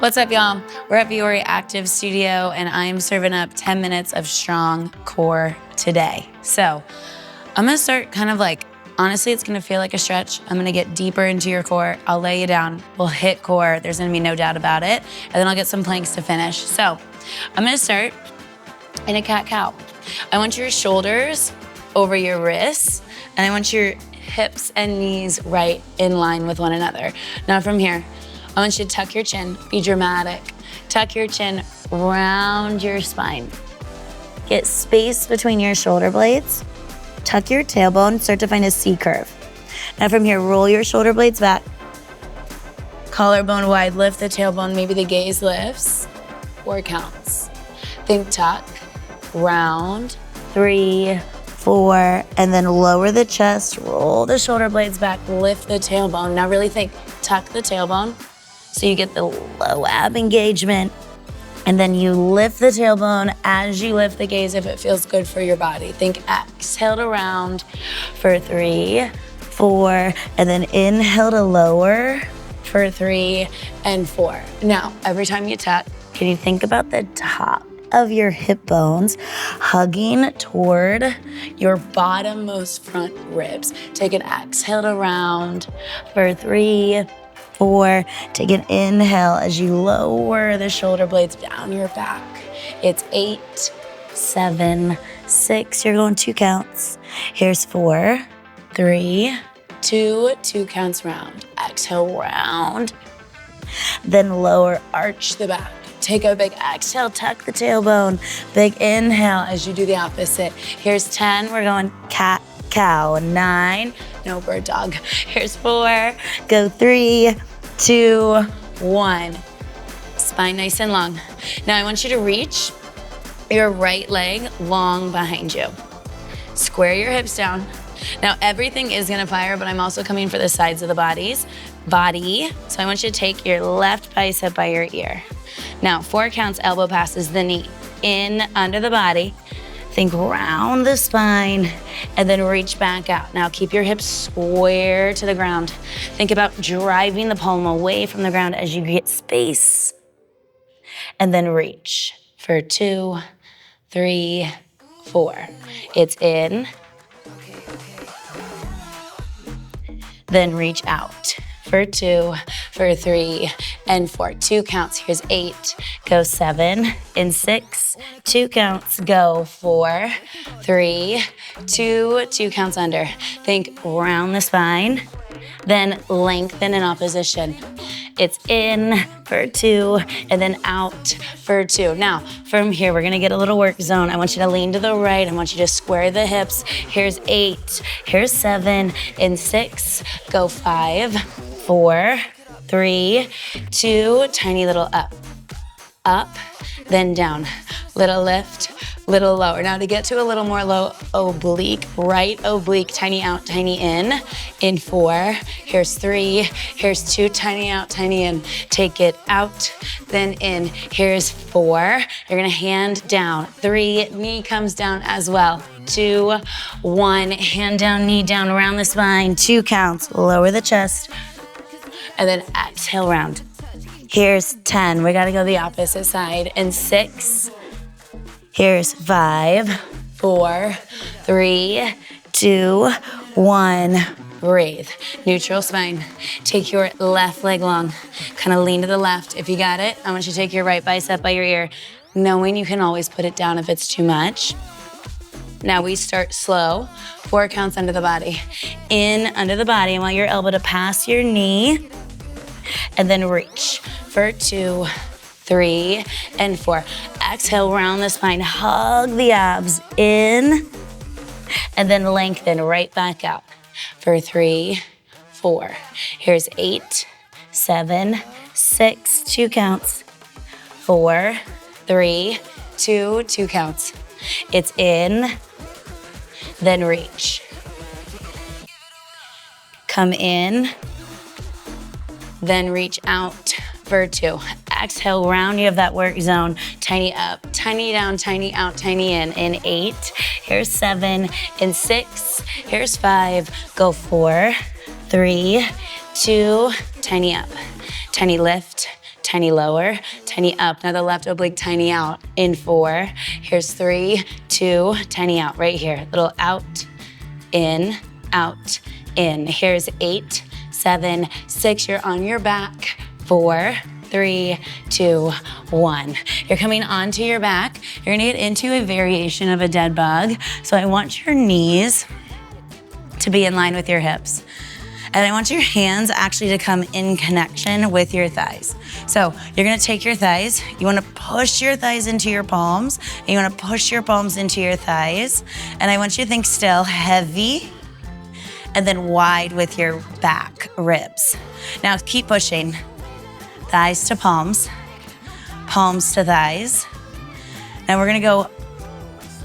What's up, y'all? We're at Vuori ACTV Studio, and I'm serving up 10 minutes of strong core today. So I'm gonna start kind of like, honestly, it's gonna feel like a stretch. I'm gonna get deeper into your core. I'll lay you down. We'll hit core. There's gonna be no doubt about it. And then I'll get some planks to finish. So I'm gonna start in a cat-cow. I want your shoulders over your wrists, and I want your hips and knees right in line with one another. Now from here, I want you to tuck your chin, be dramatic. Tuck your chin round your spine. Get space between your shoulder blades. Tuck your tailbone, start to find a C curve. Now from here, roll your shoulder blades back. Collarbone wide, lift the tailbone, maybe the gaze lifts. 4 counts. Think tuck, round, 3, 4, and then lower the chest, roll the shoulder blades back, lift the tailbone. Now really think, tuck the tailbone so you get the low ab engagement, and then you lift the tailbone as you lift the gaze if it feels good for your body. Think exhale to round for 3, 4, and then inhale to lower for 3 and 4. Now, every time you tuck, can you think about the top of your hip bones hugging toward your bottommost front ribs? Take an exhale to round for 3, 4. Take an inhale as you lower the shoulder blades down your back. It's 8, 7, 6. You're going 2 counts. Here's 4, 3, 2, 2 counts round. Exhale, round. Then lower, arch the back. Take a big exhale, tuck the tailbone. Big inhale as you do the opposite. Here's 10, we're going cat, cow. 9, no bird dog. Here's 4, go 3, 2, 1. Spine nice and long. Now I want you to reach your right leg long behind you. Square your hips down. Now everything is gonna fire, but I'm also coming for the sides of the body. So I want you to take your left bicep by your ear. Now 4 counts, elbow passes the knee. In, under the body. Think round the spine, and then reach back out. Now keep your hips square to the ground. Think about driving the palm away from the ground as you get space. And then reach for 2, 3, 4. It's in. Then reach out for 2, for 3, and 4. 2 counts, here's 8, go 7, in 6, 2 counts, go 4, 3, 2, 2 counts under. Think round the spine, then lengthen in opposition. It's in for 2, and then out for 2. Now, from here, we're gonna get a little work zone. I want you to lean to the right. I want you to square the hips. Here's 8, here's 7, in 6, go 5, 4, 3, 2, tiny little up. Up, then down. Little lift, little lower. Now to get to a little more low oblique, right oblique, tiny out, tiny in 4. Here's 3, here's 2, tiny out, tiny in. Take it out, then in. Here's 4. You're gonna hand down. 3, knee comes down as well. 2, 1, hand down, knee down, around the spine. 2 counts, lower the chest. And then exhale round. Here's 10, we gotta go the opposite side. And 6, here's 5, 4, 3, 2, 1, breathe. Neutral spine. Take your left leg long, kind of lean to the left. If you got it, I want you to take your right bicep by your ear, knowing you can always put it down if it's too much. Now we start slow, 4 counts under the body. In, under the body, I want your elbow to pass your knee, and then reach for 2, 3, and 4. Exhale, round the spine, hug the abs in, and then lengthen right back out for 3, 4. Here's 8, 7, 6, 2 counts, 4, 3, 2, 2 counts. It's in, then reach. Come in, then reach out for 2. Exhale, round, you have that work zone. Tiny up, tiny down, tiny out, tiny in. In 8, here's 7. In 6, here's 5. Go 4, 3, 2, tiny up. Tiny lift, tiny lower, tiny up. Now the left oblique, tiny out in 4. Here's 3, 2, tiny out right here. Little out, in, in. Here's 8, 7, 6. You're on your back. 4, 3, 2, 1. You're coming onto your back. You're gonna get into a variation of a dead bug. So I want your knees to be in line with your hips. And I want your hands actually to come in connection with your thighs. So you're gonna take your thighs, you wanna push your thighs into your palms, and you wanna push your palms into your thighs. And I want you to think still, heavy, and then wide with your back ribs. Now keep pushing. Thighs to palms, palms to thighs. Now we're gonna go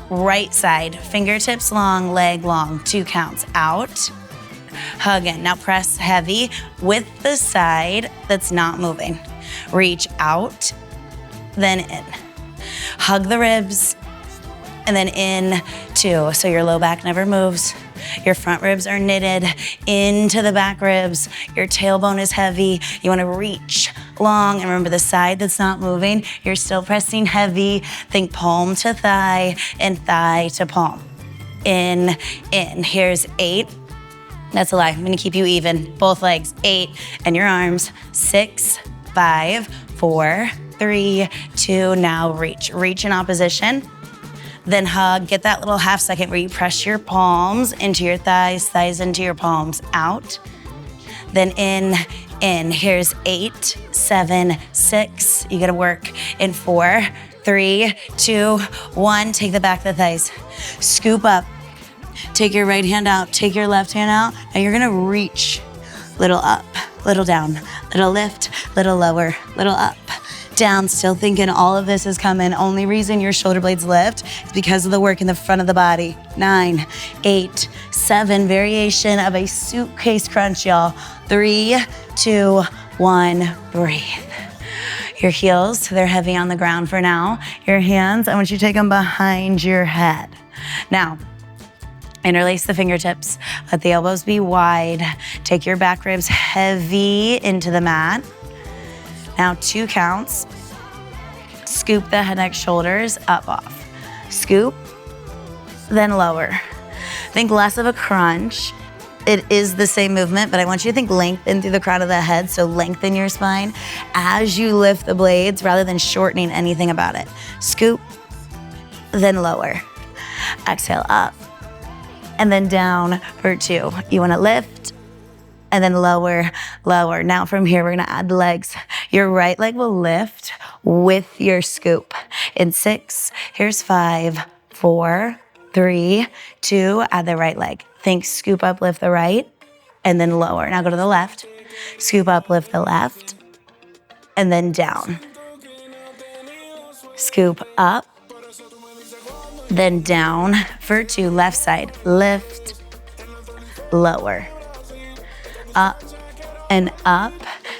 right side, fingertips long, leg long, 2 counts, out, hug in. Now press heavy with the side that's not moving. Reach out, then in. Hug the ribs, and then in 2. So your low back never moves. Your front ribs are knitted into the back ribs. Your tailbone is heavy. You wanna reach long, and remember the side that's not moving, you're still pressing heavy. Think palm to thigh and thigh to palm. In. Here's 8. That's a lie. I'm gonna keep you even. Both legs, 8, and your arms, 6, 5, 4, 3, 2. Now reach. Reach in opposition. Then hug. Get that little half second where you press your palms into your thighs, thighs into your palms, out. Then in. Here's 8, 7, 6. You gotta work in 4, 3, 2, 1. Take the back of the thighs. Scoop up. Take your right hand out, take your left hand out, and you're gonna reach. Little up, little down, little lift, little lower, little up, down. Still thinking all of this is coming. Only reason your shoulder blades lift is because of the work in the front of the body. 9, 8, 7, variation of a suitcase crunch, y'all. 3, 2, 1, breathe. Your heels, they're heavy on the ground for now. Your hands, I want you to take them behind your head. Now, interlace the fingertips, let the elbows be wide. Take your back ribs heavy into the mat. Now 2 counts. Scoop the head, neck, shoulders up off. Scoop, then lower. Think less of a crunch. It is the same movement, but I want you to think lengthen through the crown of the head, so lengthen your spine as you lift the blades rather than shortening anything about it. Scoop, then lower. Exhale up, and then down for 2. You wanna lift, and then lower, lower. Now from here, we're gonna add the legs. Your right leg will lift with your scoop. In 6, here's 5, 4, 3, 2, add the right leg. Think scoop up, lift the right, and then lower. Now go to the left. Scoop up, lift the left, and then down. Scoop up, then down for 2. Left side, lift, lower. Up and up,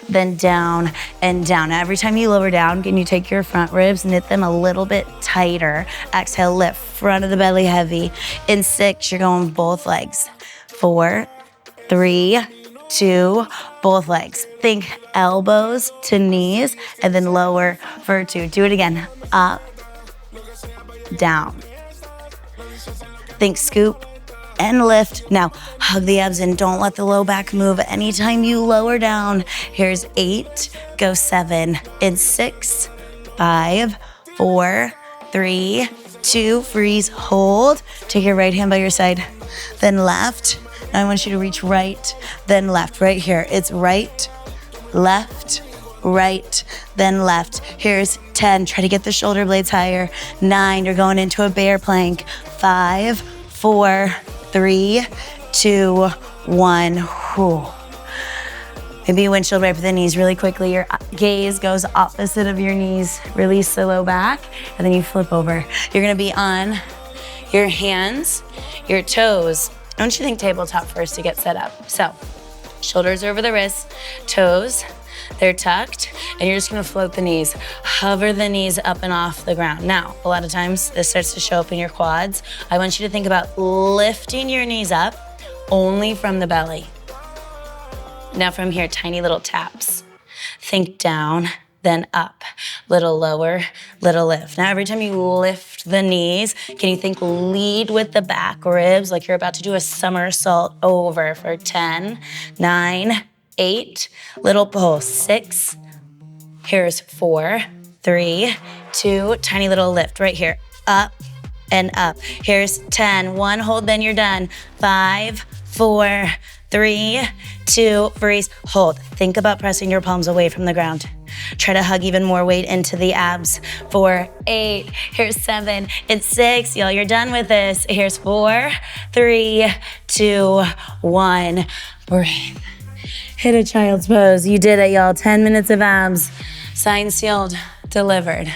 then down and down. Now, every time you lower down, can you take your front ribs, knit them a little bit tighter. Exhale, lift, front of the belly heavy. In 6, you're going both legs. 4, 3, 2, both legs. Think elbows to knees, and then lower for 2. Do it again. Up, down. Think scoop and lift. Now, hug the abs in. Don't let the low back move. Anytime you lower down, here's 8, go 7. In 6, 5, 4, 3, 2, freeze, hold. Take your right hand by your side, then left. Now I want you to reach right, then left. Right here, it's right, left, right, then left. Here's 10, try to get the shoulder blades higher. 9, you're going into a bear plank. 5, 4, 3, 2, 1. Whew. Maybe windshield wiper the knees really quickly. Your gaze goes opposite of your knees. Release the low back, and then you flip over. You're gonna be on your hands, your toes. I want you to think tabletop first to get set up. So, shoulders over the wrists, toes, they're tucked, and you're just gonna float the knees. Hover the knees up and off the ground. Now, a lot of times this starts to show up in your quads. I want you to think about lifting your knees up only from the belly. Now from here, tiny little taps. Think down then up. Little lower, little lift. Now every time you lift the knees, can you think lead with the back ribs like you're about to do a somersault over for 10, 9, 8, little pulse, 6, here's 4, 3, 2, tiny little lift right here, up and up. Here's 10, 1, hold, then you're done. 5, 4, 3, 2, freeze, hold. Think about pressing your palms away from the ground. Try to hug even more weight into the abs. 4, 8, here's 7, it's 6, y'all, you're done with this. Here's 4, 3, 2, 1, breathe. Hit a child's pose. You did it, y'all. 10 minutes of abs. Signed, sealed, delivered.